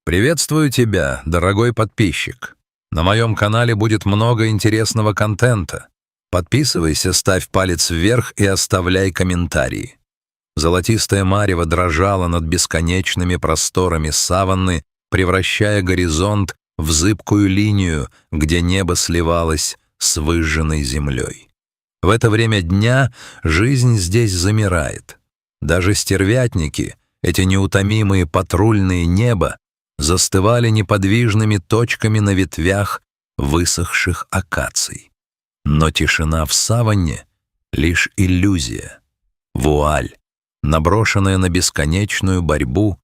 Приветствую тебя, дорогой подписчик. На моем канале будет много интересного контента. Подписывайся, ставь палец вверх и оставляй комментарии. Золотистая марево дрожала над бесконечными просторами саванны, превращая горизонт в зыбкую линию, где небо сливалось с выжженной землей. В это время дня жизнь здесь замирает. Даже стервятники, эти неутомимые патрульные неба, застывали неподвижными точками на ветвях высохших акаций. Но тишина в саванне — лишь иллюзия, вуаль, наброшенная на бесконечную борьбу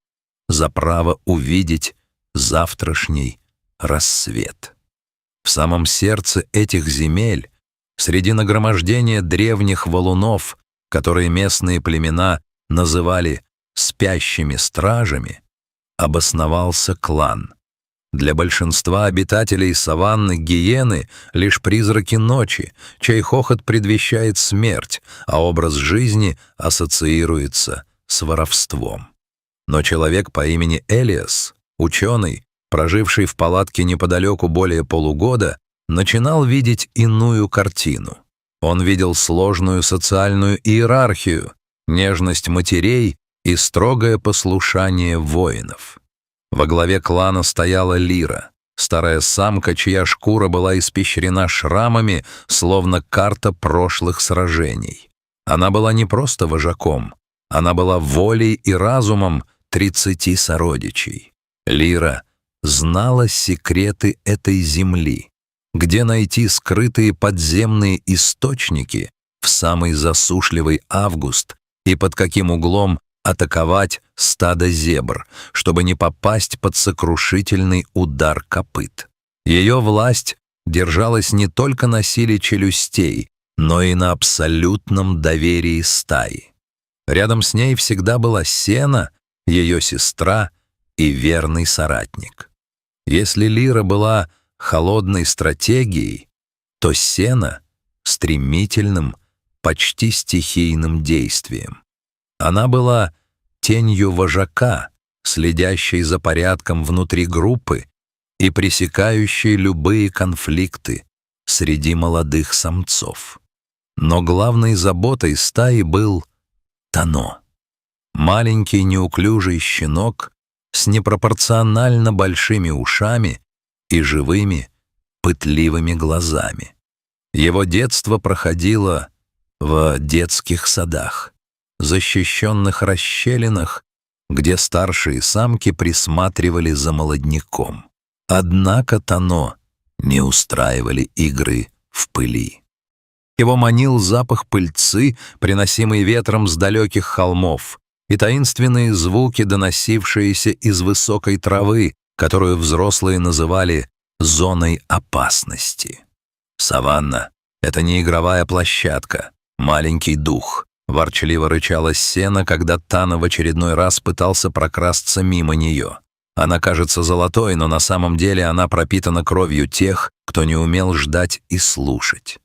за право увидеть завтрашний рассвет. В самом сердце этих земель, среди нагромождения древних валунов, которые местные племена называли «спящими стражами», обосновался клан. Для большинства обитателей саванны гиены лишь призраки ночи, чей хохот предвещает смерть, а образ жизни ассоциируется с воровством. Но человек по имени Элиас, ученый, проживший в палатке неподалеку более полугода, начинал видеть иную картину. Он видел сложную социальную иерархию, нежность матерей и строгое послушание воинов. Во главе клана стояла Лира, старая самка, чья шкура была испещрена шрамами, словно карта прошлых сражений. Она была не просто вожаком, она была волей и разумом 30 сородичей. Лира знала секреты этой земли, где найти скрытые подземные источники в самый засушливый август и под каким углом атаковать стадо зебр, чтобы не попасть под сокрушительный удар копыт. Ее власть держалась не только на силе челюстей, но и на абсолютном доверии стаи. Рядом с ней всегда была Сена, ее сестра и верный соратник. Если Лира была холодной стратегией, то Сена — стремительным, почти стихийным действием. Она была тенью вожака, следящей за порядком внутри группы и пресекающей любые конфликты среди молодых самцов. Но главной заботой стаи был Тано. Маленький неуклюжий щенок с непропорционально большими ушами и живыми, пытливыми глазами. Его детство проходило в детских садах, защищенных расщелинах, где старшие самки присматривали за молодняком. Однако Тано не устраивали игры в пыли. Его манил запах пыльцы, приносимый ветром с далеких холмов, и таинственные звуки, доносившиеся из высокой травы, которую взрослые называли «зоной опасности». Саванна — это не игровая площадка, маленький дух. Ворчливо рычала Сена, когда Тано в очередной раз пытался прокрасться мимо нее. Она кажется золотой, но на самом деле она пропитана кровью тех, кто не умел ждать и слушать.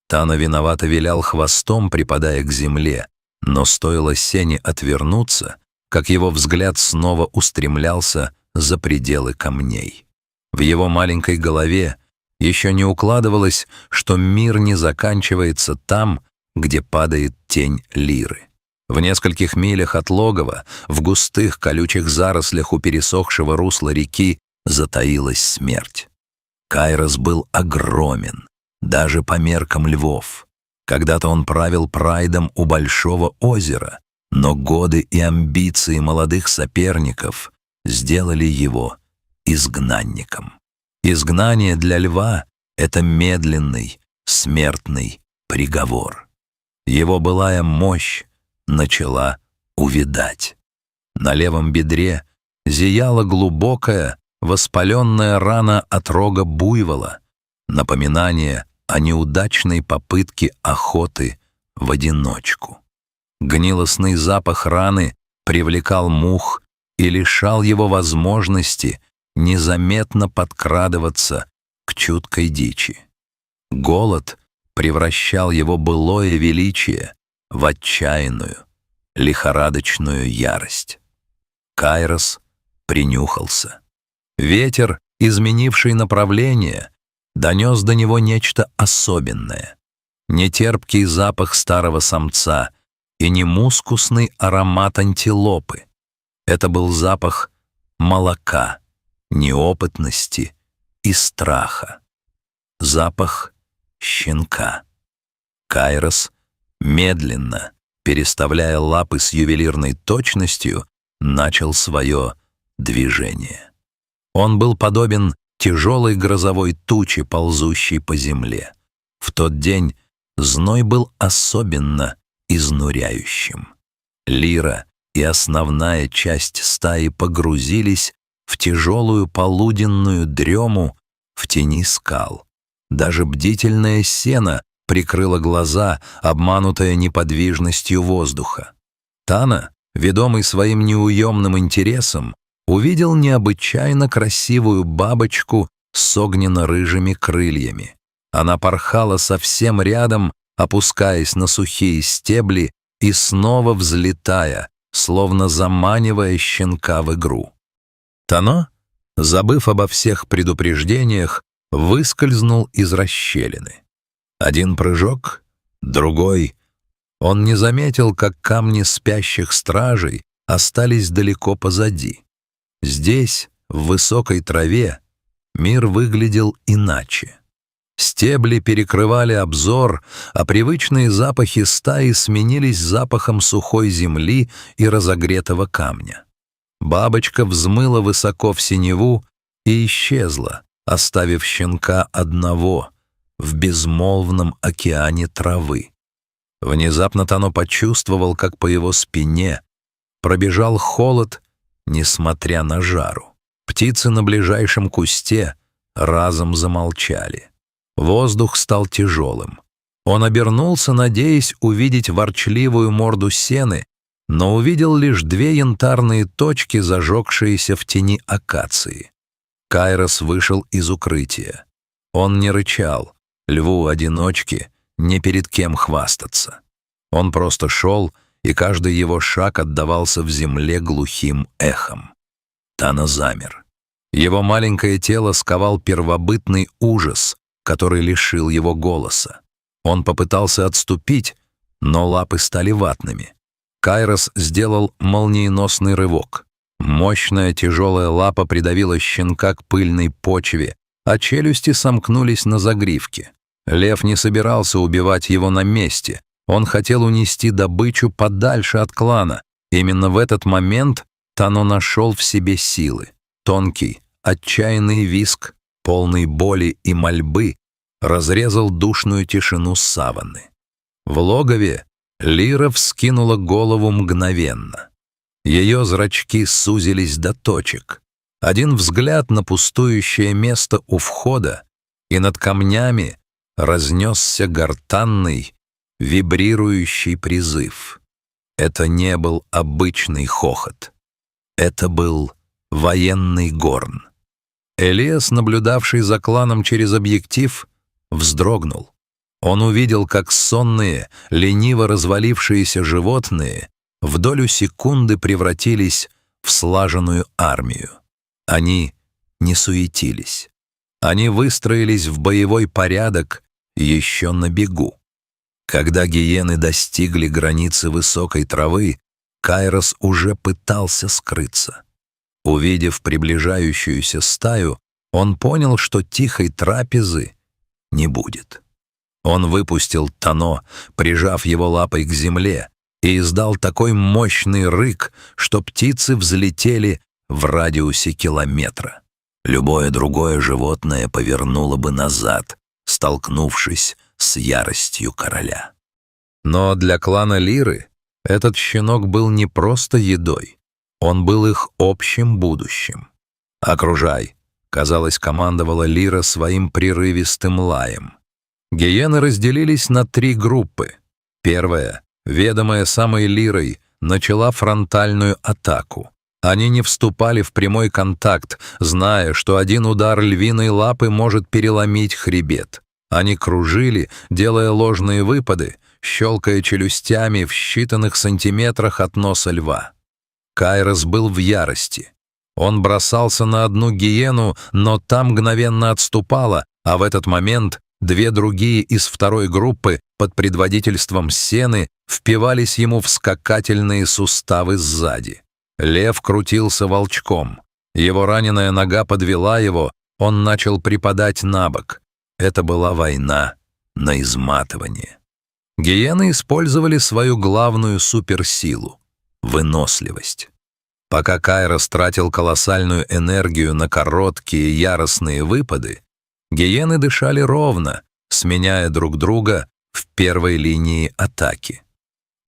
Тано виновато вилял хвостом, припадая к земле, но стоило Сене отвернуться, как его взгляд снова устремлялся за пределы камней. В его маленькой голове еще не укладывалось, что мир не заканчивается там, где падает тень Лиры. В нескольких милях от логова, в густых колючих зарослях у пересохшего русла реки, затаилась смерть. Кайрос был огромен, даже по меркам львов. Когда-то он правил прайдом у Большого озера, но годы и амбиции молодых соперников сделали его изгнанником. Изгнание для льва — это медленный, смертный приговор. Его былая мощь начала увядать. На левом бедре зияла глубокая, воспаленная рана от рога буйвола, напоминание о неудачной попытке охоты в одиночку. Гнилостный запах раны привлекал мух и лишал его возможности незаметно подкрадываться к чуткой дичи. Голод превращал его былое величие в отчаянную, лихорадочную ярость. Кайрос принюхался. Ветер, изменивший направление, донес до него нечто особенное. Не терпкий запах старого самца и не мускусный аромат антилопы. Это был запах молока, неопытности и страха. Запах щенка. Кайрос, медленно, переставляя лапы с ювелирной точностью, начал свое движение. Он был подобен тяжелой грозовой туче, ползущей по земле. В тот день зной был особенно изнуряющим. Лира и основная часть стаи погрузились в тяжелую полуденную дрему в тени скал. Даже бдительное сено прикрыло глаза, обманутое неподвижностью воздуха. Тана, ведомый своим неуемным интересом, увидел необычайно красивую бабочку с огненно-рыжими крыльями. Она порхала совсем рядом, опускаясь на сухие стебли и снова взлетая, словно заманивая щенка в игру. Тано, забыв обо всех предупреждениях, выскользнул из расщелины. Один прыжок, другой. Он не заметил, как камни спящих стражей остались далеко позади. Здесь, в высокой траве, мир выглядел иначе. Стебли перекрывали обзор, а привычные запахи стаи сменились запахом сухой земли и разогретого камня. Бабочка взмыла высоко в синеву и исчезла, оставив щенка одного в безмолвном океане травы. Внезапно Тано почувствовал, как по его спине пробежал холод, несмотря на жару. Птицы на ближайшем кусте разом замолчали. Воздух стал тяжелым. Он обернулся, надеясь увидеть ворчливую морду сены, но увидел лишь две янтарные точки, зажегшиеся в тени акации. Кайрос вышел из укрытия. Он не рычал, льву-одиночке не перед кем хвастаться. Он просто шел, и каждый его шаг отдавался в земле глухим эхом. Тано замер. Его маленькое тело сковал первобытный ужас, который лишил его голоса. Он попытался отступить, но лапы стали ватными. Кайрос сделал молниеносный рывок. Мощная тяжелая лапа придавила щенка к пыльной почве, а челюсти сомкнулись на загривке. Лев не собирался убивать его на месте. Он хотел унести добычу подальше от клана. Именно в этот момент Тано нашел в себе силы. Тонкий, отчаянный визг, полный боли и мольбы, разрезал душную тишину саванны. В логове Лира вскинула голову мгновенно. Ее зрачки сузились до точек. Один взгляд на пустующее место у входа, и над камнями разнесся гортанный, вибрирующий призыв. Это не был обычный хохот. Это был военный горн. Элиас, наблюдавший за кланом через объектив, вздрогнул. Он увидел, как сонные, лениво развалившиеся животные в долю секунды превратились в слаженную армию. Они не суетились. Они выстроились в боевой порядок еще на бегу. Когда гиены достигли границы высокой травы, Кайрос уже пытался скрыться. Увидев приближающуюся стаю, он понял, что тихой трапезы не будет. Он выпустил Тано, прижав его лапой к земле, и издал такой мощный рык, что птицы взлетели в радиусе километра. Любое другое животное повернуло бы назад, столкнувшись с яростью короля. Но для клана Лиры этот щенок был не просто едой, он был их общим будущим. «Окружай», — казалось, командовала Лира своим прерывистым лаем. Гиены разделились на 3 группы. Первая, ведомая самой Лирой, начала фронтальную атаку. Они не вступали в прямой контакт, зная, что один удар львиной лапы может переломить хребет. Они кружили, делая ложные выпады, щелкая челюстями в считанных сантиметрах от носа льва. Кайрос был в ярости. Он бросался на одну гиену, но та мгновенно отступала, а в этот момент две другие из второй группы под предводительством Сены впивались ему в скакательные суставы сзади. Лев крутился волчком. Его раненая нога подвела его, он начал припадать на бок. Это была война на изматывание. Гиены использовали свою главную суперсилу — выносливость. Пока Кайрос тратил колоссальную энергию на короткие яростные выпады, гиены дышали ровно, сменяя друг друга в первой линии атаки.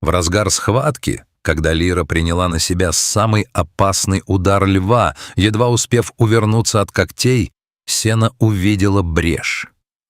В разгар схватки, когда Лира приняла на себя самый опасный удар льва, едва успев увернуться от когтей, Сена увидела брешь.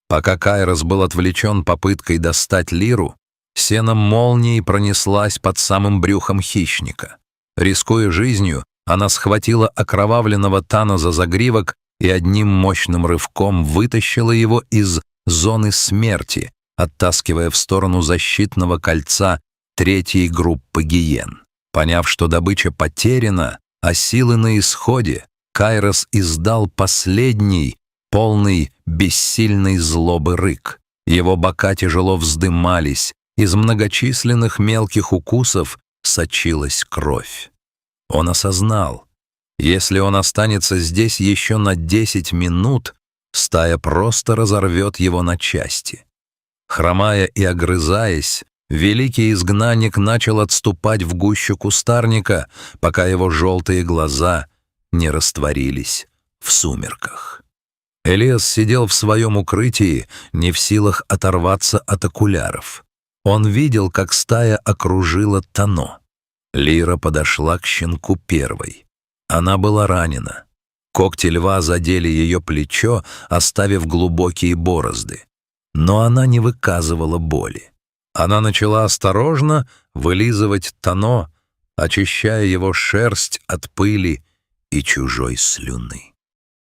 Пока Кайрос был отвлечен попыткой достать Лиру, Сена молнией пронеслась под самым брюхом хищника. Рискуя жизнью, она схватила окровавленного Тана за загривок и одним мощным рывком вытащила его из зоны смерти, оттаскивая в сторону защитного кольца третьей группы гиен. Поняв, что добыча потеряна, а силы на исходе, Кайрос издал последний, полный бессильной злобы рык. Его бока тяжело вздымались, из многочисленных мелких укусов сочилась кровь. Он осознал, если он останется здесь еще на 10 минут, стая просто разорвет его на части. Хромая и огрызаясь, великий изгнанник начал отступать в гущу кустарника, пока его желтые глаза не растворились в сумерках. Элиас сидел в своем укрытии, не в силах оторваться от окуляров. Он видел, как стая окружила Тано. Лира подошла к щенку первой. Она была ранена. Когти льва задели ее плечо, оставив глубокие борозды. Но она не выказывала боли. Она начала осторожно вылизывать Тано, очищая его шерсть от пыли и чужой слюны.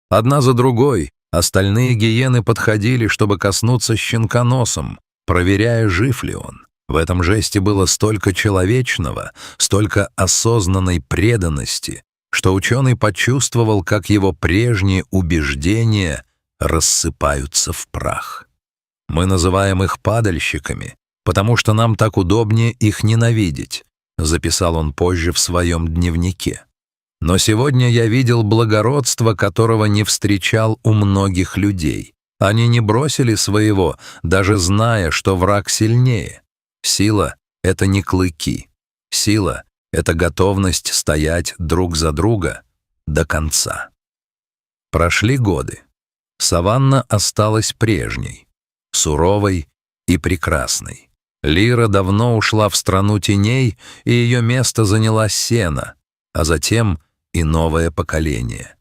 Одна за другой остальные гиены подходили, чтобы коснуться щенка носом, проверяя, жив ли он. В этом жесте было столько человечного, столько осознанной преданности, что ученый почувствовал, как его прежние убеждения рассыпаются в прах. Мы называем их падальщиками, потому что нам так удобнее их ненавидеть, записал он позже в своем дневнике. Но сегодня я видел благородство, которого не встречал у многих людей. Они не бросили своего, даже зная, что враг сильнее. Сила — это не клыки. Сила — это готовность стоять друг за друга до конца. Прошли годы. Саванна осталась прежней, суровой и прекрасной. Лира давно ушла в страну теней, и ее место заняла Сена, а затем и новое поколение.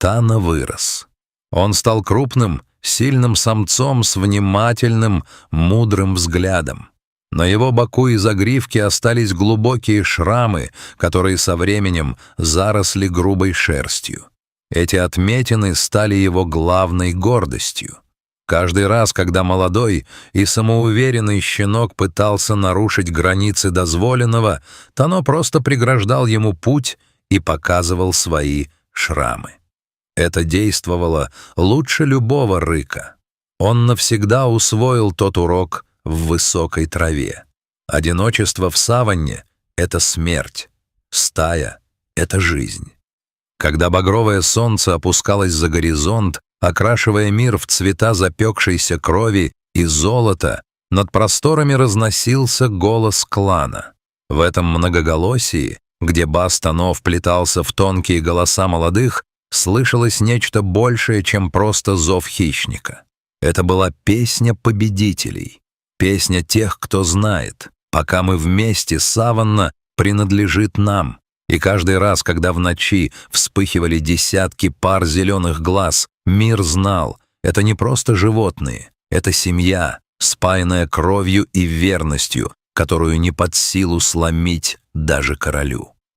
Тана вырос. Он стал крупным, сильным самцом с внимательным, мудрым взглядом. На его боку и загривке остались глубокие шрамы, которые со временем заросли грубой шерстью. Эти отметины стали его главной гордостью. Каждый раз, когда молодой и самоуверенный щенок пытался нарушить границы дозволенного, Тано просто преграждал ему путь и показывал свои шрамы. Это действовало лучше любого рыка. Он навсегда усвоил тот урок в высокой траве. Одиночество в саванне — это смерть, стая — это жизнь. Когда багровое солнце опускалось за горизонт, окрашивая мир в цвета запекшейся крови и золота, над просторами разносился голос клана. В этом многоголосии, где бас Тано вплетался в тонкие голоса молодых, слышалось нечто большее, чем просто зов хищника. Это была песня победителей, песня тех, кто знает, пока мы вместе, саванна принадлежит нам. И каждый раз, когда в ночи вспыхивали десятки пар зеленых глаз, мир знал, это не просто животные, это семья, спаянная кровью и верностью, которую не под силу сломить даже королю.